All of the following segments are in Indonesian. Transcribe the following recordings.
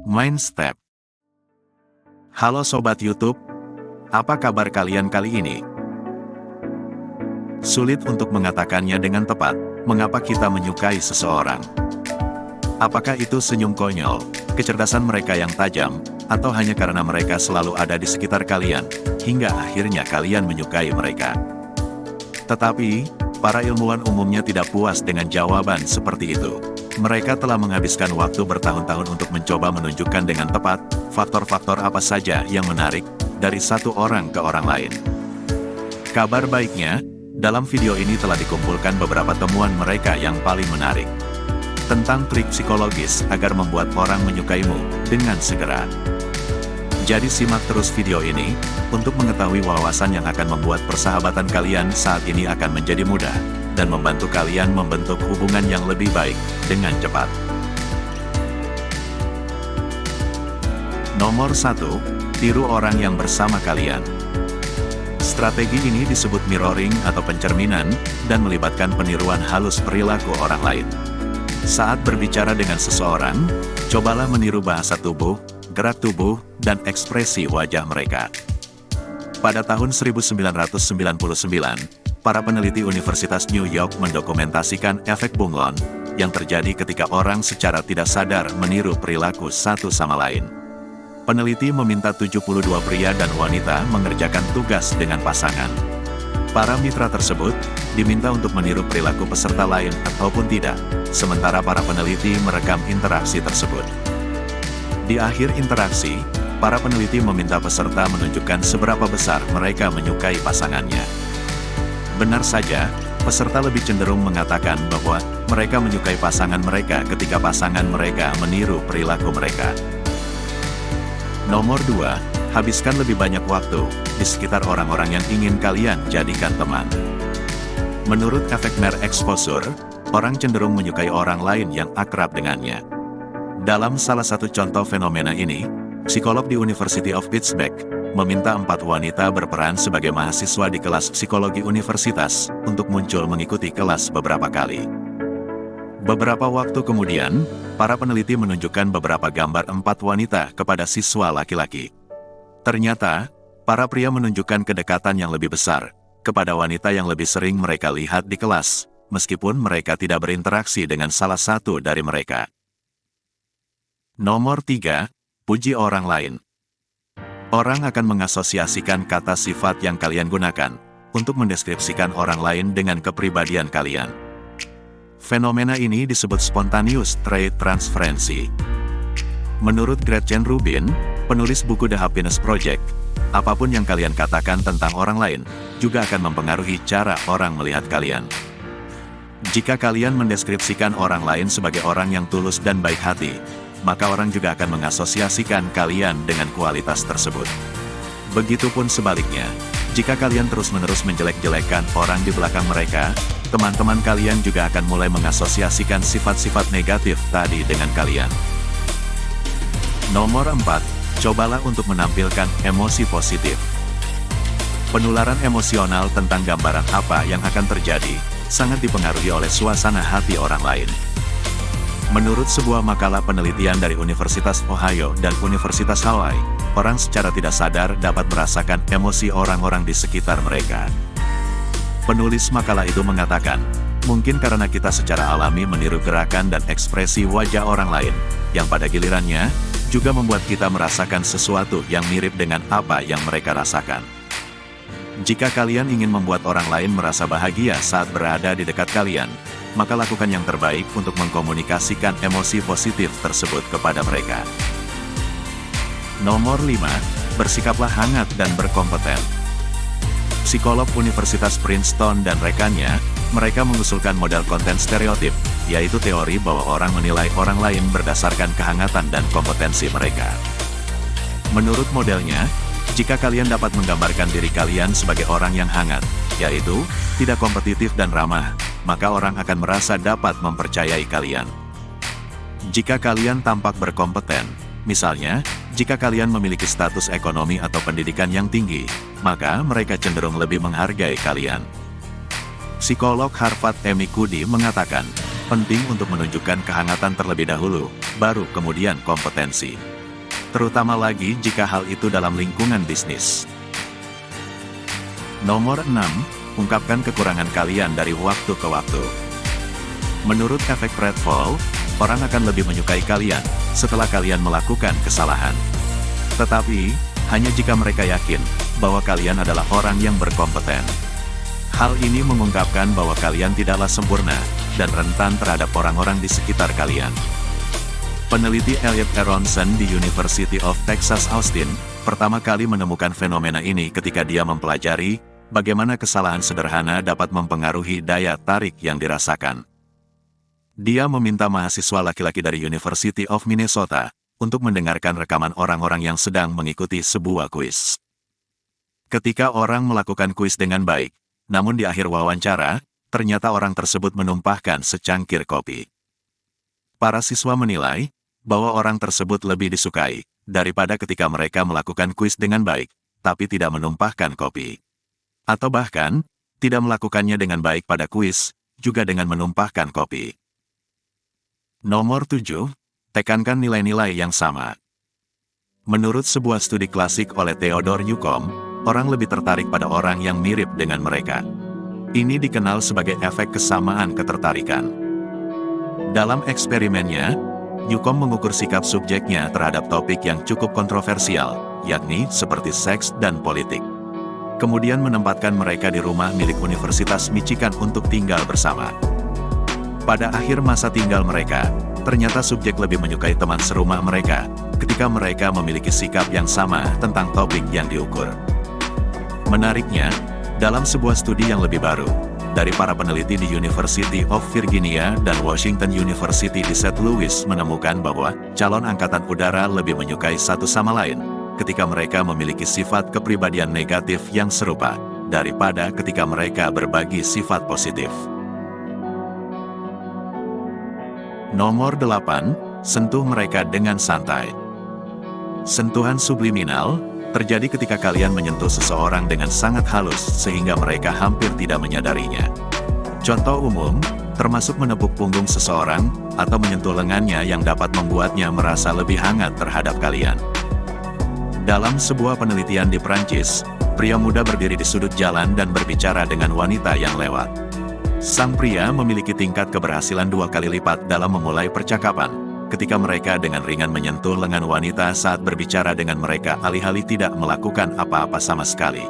Mind Step. Halo Sobat YouTube, apa kabar kalian kali ini? Sulit untuk mengatakannya dengan tepat, mengapa kita menyukai seseorang. Apakah itu senyum konyol, kecerdasan mereka yang tajam, atau hanya karena mereka selalu ada di sekitar kalian, hingga akhirnya kalian menyukai mereka? Tetapi, para ilmuwan umumnya tidak puas dengan jawaban seperti itu. Mereka telah menghabiskan waktu bertahun-tahun untuk mencoba menunjukkan dengan tepat, faktor-faktor apa saja yang menarik, dari satu orang ke orang lain. Kabar baiknya, dalam video ini telah dikumpulkan beberapa temuan mereka yang paling menarik. Tentang trik psikologis agar membuat orang menyukaimu dengan segera. Jadi simak terus video ini, untuk mengetahui wawasan yang akan membuat persahabatan kalian saat ini akan menjadi mudah, dan membantu kalian membentuk hubungan yang lebih baik, dengan cepat. Nomor 1, tiru orang yang bersama kalian. Strategi ini disebut mirroring atau pencerminan, dan melibatkan peniruan halus perilaku orang lain. Saat berbicara dengan seseorang, cobalah meniru bahasa tubuh, gerak tubuh, dan ekspresi wajah mereka. Pada tahun 1999, para peneliti Universitas New York mendokumentasikan efek bunglon, yang terjadi ketika orang secara tidak sadar meniru perilaku satu sama lain. Peneliti meminta 72 pria dan wanita mengerjakan tugas dengan pasangan. Para mitra tersebut diminta untuk meniru perilaku peserta lain ataupun tidak, sementara para peneliti merekam interaksi tersebut. Di akhir interaksi, para peneliti meminta peserta menunjukkan seberapa besar mereka menyukai pasangannya. Benar saja, peserta lebih cenderung mengatakan bahwa mereka menyukai pasangan mereka ketika pasangan mereka meniru perilaku mereka. Nomor 2, habiskan lebih banyak waktu di sekitar orang-orang yang ingin kalian jadikan teman. Menurut efek mere exposure, orang cenderung menyukai orang lain yang akrab dengannya. Dalam salah satu contoh fenomena ini, psikolog di University of Pittsburgh meminta 4 wanita berperan sebagai mahasiswa di kelas psikologi universitas untuk muncul mengikuti kelas beberapa kali. Beberapa waktu kemudian, para peneliti menunjukkan beberapa gambar 4 wanita kepada siswa laki-laki. Ternyata, para pria menunjukkan kedekatan yang lebih besar kepada wanita yang lebih sering mereka lihat di kelas, meskipun mereka tidak berinteraksi dengan salah satu dari mereka. Nomor 3, puji orang lain. Orang akan mengasosiasikan kata sifat yang kalian gunakan untuk mendeskripsikan orang lain dengan kepribadian kalian. Fenomena ini disebut spontaneous trait transferensi. Menurut Gretchen Rubin, penulis buku The Happiness Project, apapun yang kalian katakan tentang orang lain, juga akan mempengaruhi cara orang melihat kalian. Jika kalian mendeskripsikan orang lain sebagai orang yang tulus dan baik hati, maka orang juga akan mengasosiasikan kalian dengan kualitas tersebut. Begitupun sebaliknya, jika kalian terus-menerus menjelek-jelekkan orang di belakang mereka, teman-teman kalian juga akan mulai mengasosiasikan sifat-sifat negatif tadi dengan kalian. Nomor 4, cobalah untuk menampilkan emosi positif. Penularan emosional tentang gambaran apa yang akan terjadi, sangat dipengaruhi oleh suasana hati orang lain. Menurut sebuah makalah penelitian dari Universitas Ohio dan Universitas Hawaii, orang secara tidak sadar dapat merasakan emosi orang-orang di sekitar mereka. Penulis makalah itu mengatakan, mungkin karena kita secara alami meniru gerakan dan ekspresi wajah orang lain, yang pada gilirannya, juga membuat kita merasakan sesuatu yang mirip dengan apa yang mereka rasakan. Jika kalian ingin membuat orang lain merasa bahagia saat berada di dekat kalian, maka lakukan yang terbaik untuk mengkomunikasikan emosi positif tersebut kepada mereka. Nomor 5, bersikaplah hangat dan berkompeten. Psikolog Universitas Princeton dan rekannya, mereka mengusulkan model konten stereotip, yaitu teori bahwa orang menilai orang lain berdasarkan kehangatan dan kompetensi mereka. Menurut modelnya, jika kalian dapat menggambarkan diri kalian sebagai orang yang hangat, yaitu tidak kompetitif dan ramah, maka orang akan merasa dapat mempercayai kalian. Jika kalian tampak berkompeten, misalnya, jika kalian memiliki status ekonomi atau pendidikan yang tinggi, maka mereka cenderung lebih menghargai kalian. Psikolog Harvard Amy Cuddy mengatakan, Penting untuk menunjukkan kehangatan terlebih dahulu, baru kemudian kompetensi. Terutama lagi jika hal itu dalam lingkungan bisnis. Nomor 6, ungkapkan kekurangan kalian dari waktu ke waktu. Menurut efek pratfall, orang akan lebih menyukai kalian setelah kalian melakukan kesalahan. Tetapi, hanya jika mereka yakin bahwa kalian adalah orang yang berkompeten. Hal ini mengungkapkan bahwa kalian tidaklah sempurna dan rentan terhadap orang-orang di sekitar kalian. Peneliti Elliot Aronson di University of Texas Austin pertama kali menemukan fenomena ini ketika dia mempelajari bagaimana kesalahan sederhana dapat mempengaruhi daya tarik yang dirasakan. Dia meminta mahasiswa laki-laki dari University of Minnesota untuk mendengarkan rekaman orang-orang yang sedang mengikuti sebuah kuis. Ketika orang melakukan kuis dengan baik, namun di akhir wawancara, ternyata orang tersebut menumpahkan secangkir kopi. Para siswa menilai bahwa orang tersebut lebih disukai daripada ketika mereka melakukan kuis dengan baik, tapi tidak menumpahkan kopi. Atau bahkan, tidak melakukannya dengan baik pada kuis, juga dengan menumpahkan kopi. Nomor 7, tekankan nilai-nilai yang sama. Menurut sebuah studi klasik oleh Theodore Newcomb, orang lebih tertarik pada orang yang mirip dengan mereka. Ini dikenal sebagai efek kesamaan ketertarikan. Dalam eksperimennya, Newcomb mengukur sikap subjeknya terhadap topik yang cukup kontroversial, yakni seperti seks dan politik. Kemudian menempatkan mereka di rumah milik Universitas Michigan untuk tinggal bersama. Pada akhir masa tinggal mereka, ternyata subjek lebih menyukai teman serumah mereka, ketika mereka memiliki sikap yang sama tentang topik yang diukur. Menariknya, dalam sebuah studi yang lebih baru, dari para peneliti di University of Virginia dan Washington University di St. Louis menemukan bahwa calon angkatan udara lebih menyukai satu sama lain ketika mereka memiliki sifat kepribadian negatif yang serupa, daripada ketika mereka berbagi sifat positif. Nomor 8, sentuh mereka dengan santai. Sentuhan subliminal terjadi ketika kalian menyentuh seseorang dengan sangat halus sehingga mereka hampir tidak menyadarinya. Contoh umum, termasuk menepuk punggung seseorang, atau menyentuh lengannya yang dapat membuatnya merasa lebih hangat terhadap kalian. Dalam sebuah penelitian di Prancis, pria muda berdiri di sudut jalan dan berbicara dengan wanita yang lewat. Sang pria memiliki tingkat keberhasilan 2 kali lipat dalam memulai percakapan, ketika mereka dengan ringan menyentuh lengan wanita saat berbicara dengan mereka alih-alih tidak melakukan apa-apa sama sekali.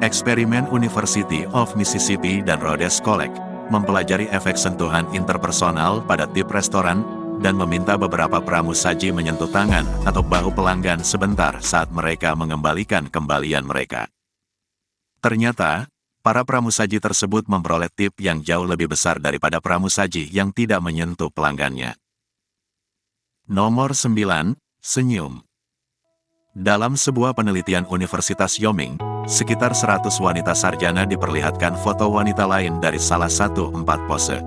Eksperimen University of Mississippi dan Rhodes College mempelajari efek sentuhan interpersonal pada tip restoran dan meminta beberapa pramusaji menyentuh tangan atau bahu pelanggan sebentar saat mereka mengembalikan kembalian mereka. Ternyata, para pramusaji tersebut memperoleh tip yang jauh lebih besar daripada pramusaji yang tidak menyentuh pelanggannya. Nomor 9, senyum. Dalam sebuah penelitian Universitas Wyoming, sekitar 100 wanita sarjana diperlihatkan foto wanita lain dari salah satu 4 pose.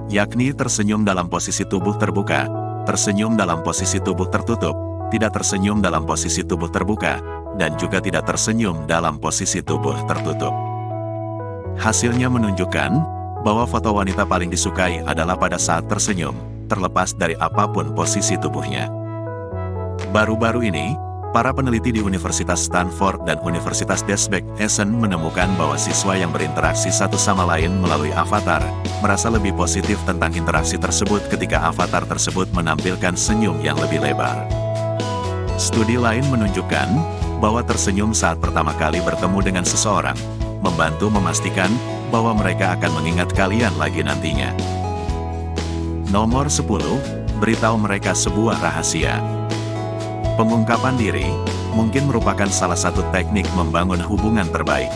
Yakni tersenyum dalam posisi tubuh terbuka, tersenyum dalam posisi tubuh tertutup, tidak tersenyum dalam posisi tubuh terbuka, dan juga tidak tersenyum dalam posisi tubuh tertutup. Hasilnya menunjukkan bahwa foto wanita paling disukai adalah pada saat tersenyum, terlepas dari apapun posisi tubuhnya. Baru-baru ini, para peneliti di Universitas Stanford dan Universitas Essen menemukan bahwa siswa yang berinteraksi satu sama lain melalui avatar, merasa lebih positif tentang interaksi tersebut ketika avatar tersebut menampilkan senyum yang lebih lebar. Studi lain menunjukkan bahwa tersenyum saat pertama kali bertemu dengan seseorang, membantu memastikan bahwa mereka akan mengingat kalian lagi nantinya. Nomor 10, beritahu mereka sebuah rahasia. Pengungkapan diri mungkin merupakan salah satu teknik membangun hubungan terbaik.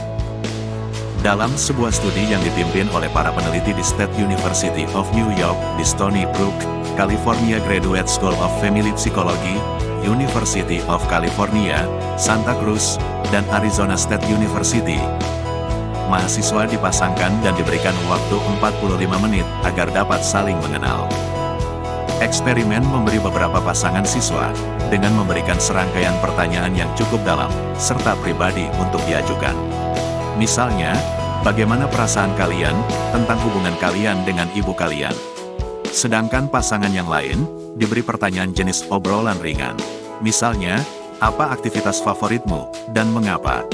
Dalam sebuah studi yang dipimpin oleh para peneliti di State University of New York di Stony Brook, California Graduate School of Family Psychology, University of California, Santa Cruz, dan Arizona State University, mahasiswa dipasangkan dan diberikan waktu 45 menit agar dapat saling mengenal. Eksperimen memberi beberapa pasangan siswa dengan memberikan serangkaian pertanyaan yang cukup dalam serta pribadi untuk diajukan. Misalnya, Bagaimana perasaan kalian tentang hubungan kalian dengan ibu kalian? Sedangkan pasangan yang lain diberi pertanyaan jenis obrolan ringan. Misalnya, apa aktivitas favoritmu dan mengapa?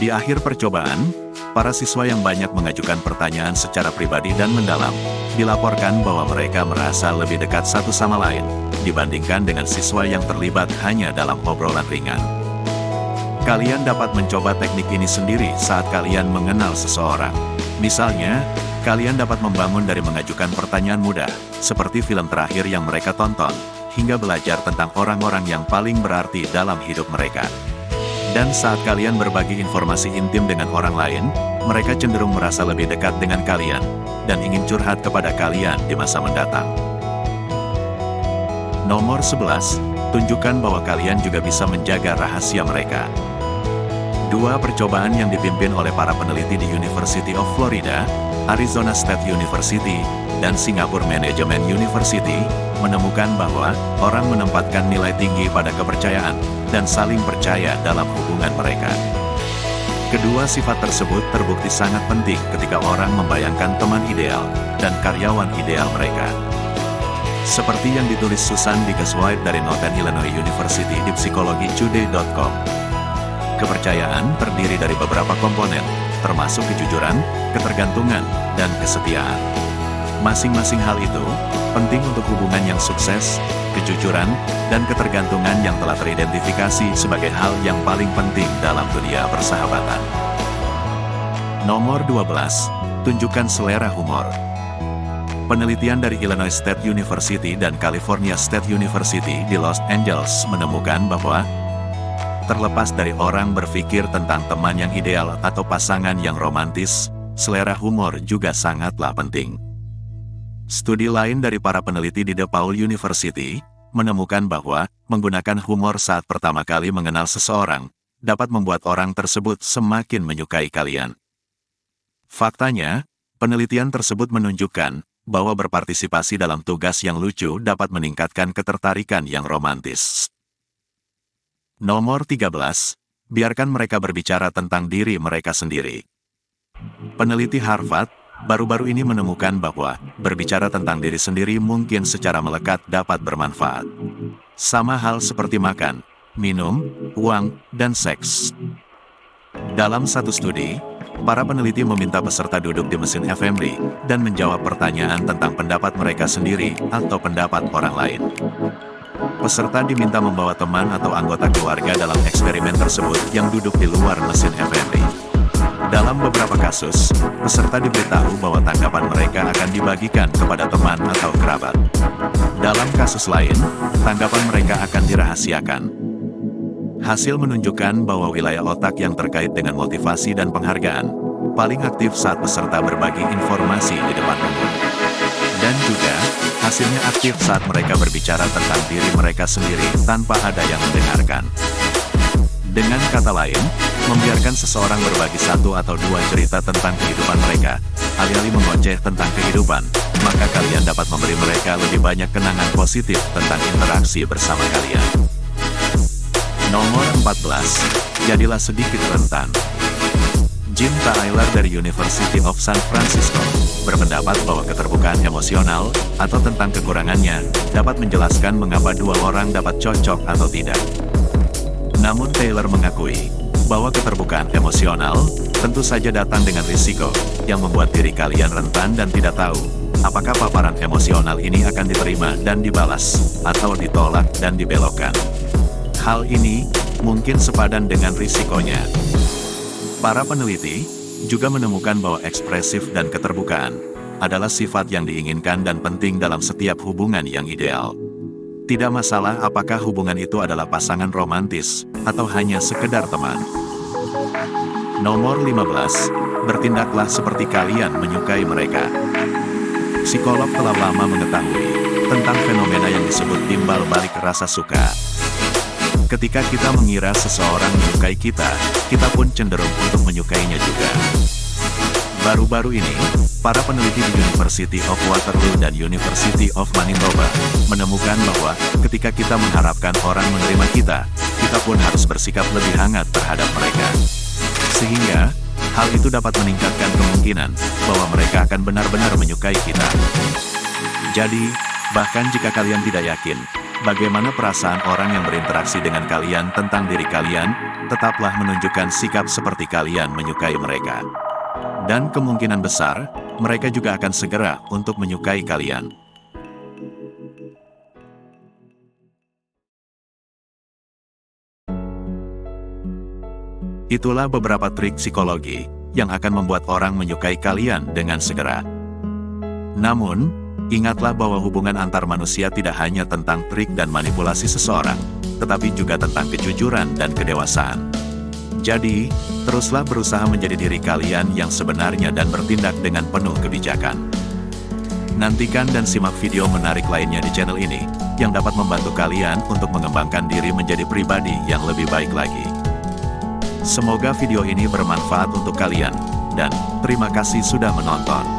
Di akhir percobaan, para siswa yang banyak mengajukan pertanyaan secara pribadi dan mendalam, dilaporkan bahwa mereka merasa lebih dekat satu sama lain, dibandingkan dengan siswa yang terlibat hanya dalam obrolan ringan. Kalian dapat mencoba teknik ini sendiri saat kalian mengenal seseorang. Misalnya, kalian dapat membangun dari mengajukan pertanyaan mudah, seperti film terakhir yang mereka tonton, hingga belajar tentang orang-orang yang paling berarti dalam hidup mereka. Dan saat kalian berbagi informasi intim dengan orang lain, mereka cenderung merasa lebih dekat dengan kalian, dan ingin curhat kepada kalian di masa mendatang. Nomor 11, tunjukkan bahwa kalian juga bisa menjaga rahasia mereka. Dua percobaan yang dipimpin oleh para peneliti di University of Florida, Arizona State University, dan Singapore Management University, menemukan bahwa orang menempatkan nilai tinggi pada kepercayaan dan saling percaya dalam hubungan mereka. Kedua sifat tersebut terbukti sangat penting ketika orang membayangkan teman ideal dan karyawan ideal mereka. Seperti yang ditulis Susan Biggs-White dari Northern Illinois University di psikologi.today.com. Kepercayaan terdiri dari beberapa komponen, termasuk kejujuran, ketergantungan, dan kesetiaan. Masing-masing hal itu penting untuk hubungan yang sukses. Kejujuran dan ketergantungan yang telah teridentifikasi sebagai hal yang paling penting dalam dunia persahabatan. Nomor 12, tunjukkan selera humor. Penelitian dari Illinois State University dan California State University di Los Angeles menemukan bahwa terlepas dari orang berpikir tentang teman yang ideal atau pasangan yang romantis, selera humor juga sangatlah penting. Studi lain dari para peneliti di DePaul University menemukan bahwa menggunakan humor saat pertama kali mengenal seseorang dapat membuat orang tersebut semakin menyukai kalian. Faktanya, penelitian tersebut menunjukkan bahwa berpartisipasi dalam tugas yang lucu dapat meningkatkan ketertarikan yang romantis. Nomor 13, biarkan mereka berbicara tentang diri mereka sendiri. Peneliti Harvard baru-baru ini menemukan bahwa berbicara tentang diri sendiri mungkin secara melekat dapat bermanfaat. Sama hal seperti makan, minum, uang, dan seks. Dalam satu studi, para peneliti meminta peserta duduk di mesin fMRI dan menjawab pertanyaan tentang pendapat mereka sendiri atau pendapat orang lain. Peserta diminta membawa teman atau anggota keluarga dalam eksperimen tersebut yang duduk di luar mesin fMRI. Dalam beberapa kasus, peserta diberitahu bahwa tanggapan mereka akan dibagikan kepada teman atau kerabat. Dalam kasus lain, tanggapan mereka akan dirahasiakan. Hasil menunjukkan bahwa wilayah otak yang terkait dengan motivasi dan penghargaan paling aktif saat peserta berbagi informasi di depan umum. Dan juga, hasilnya aktif saat mereka berbicara tentang diri mereka sendiri tanpa ada yang mendengarkan. Dengan kata lain, membiarkan seseorang berbagi satu atau dua cerita tentang kehidupan mereka, alih-alih mengoceh tentang kehidupan, maka kalian dapat memberi mereka lebih banyak kenangan positif tentang interaksi bersama kalian. Nomor 14, jadilah sedikit rentan. Jim Tyler dari University of San Francisco berpendapat bahwa keterbukaan emosional atau tentang kekurangannya dapat menjelaskan mengapa dua orang dapat cocok atau tidak. Namun Taylor mengakui bahwa keterbukaan emosional tentu saja datang dengan risiko yang membuat diri kalian rentan dan tidak tahu apakah paparan emosional ini akan diterima dan dibalas atau ditolak dan dibelokkan. Hal ini mungkin sepadan dengan risikonya. Para peneliti juga menemukan bahwa ekspresif dan keterbukaan adalah sifat yang diinginkan dan penting dalam setiap hubungan yang ideal. Tidak masalah apakah hubungan itu adalah pasangan romantis atau hanya sekedar teman. Nomor 15, bertindaklah seperti kalian menyukai mereka. Psikolog telah lama mengetahui tentang fenomena yang disebut timbal balik rasa suka. Ketika kita mengira seseorang menyukai kita, kita pun cenderung untuk menyukainya juga. Baru-baru ini, para peneliti di University of Waterloo dan University of Manitoba menemukan bahwa ketika kita mengharapkan orang menerima kita, kita pun harus bersikap lebih hangat terhadap mereka. Sehingga, Hal itu dapat meningkatkan kemungkinan bahwa mereka akan benar-benar menyukai kita. Jadi, bahkan jika kalian tidak yakin bagaimana perasaan orang yang berinteraksi dengan kalian tentang diri kalian, tetaplah menunjukkan sikap seperti kalian menyukai mereka. Dan kemungkinan besar, mereka juga akan segera untuk menyukai kalian. Itulah beberapa trik psikologi yang akan membuat orang menyukai kalian dengan segera. Namun, ingatlah bahwa hubungan antar manusia tidak hanya tentang trik dan manipulasi seseorang, tetapi juga tentang kejujuran dan kedewasaan. Jadi, teruslah berusaha menjadi diri kalian yang sebenarnya dan bertindak dengan penuh kebijakan. Nantikan dan simak video menarik lainnya di channel ini, yang dapat membantu kalian untuk mengembangkan diri menjadi pribadi yang lebih baik lagi. Semoga video ini bermanfaat untuk kalian, dan terima kasih sudah menonton.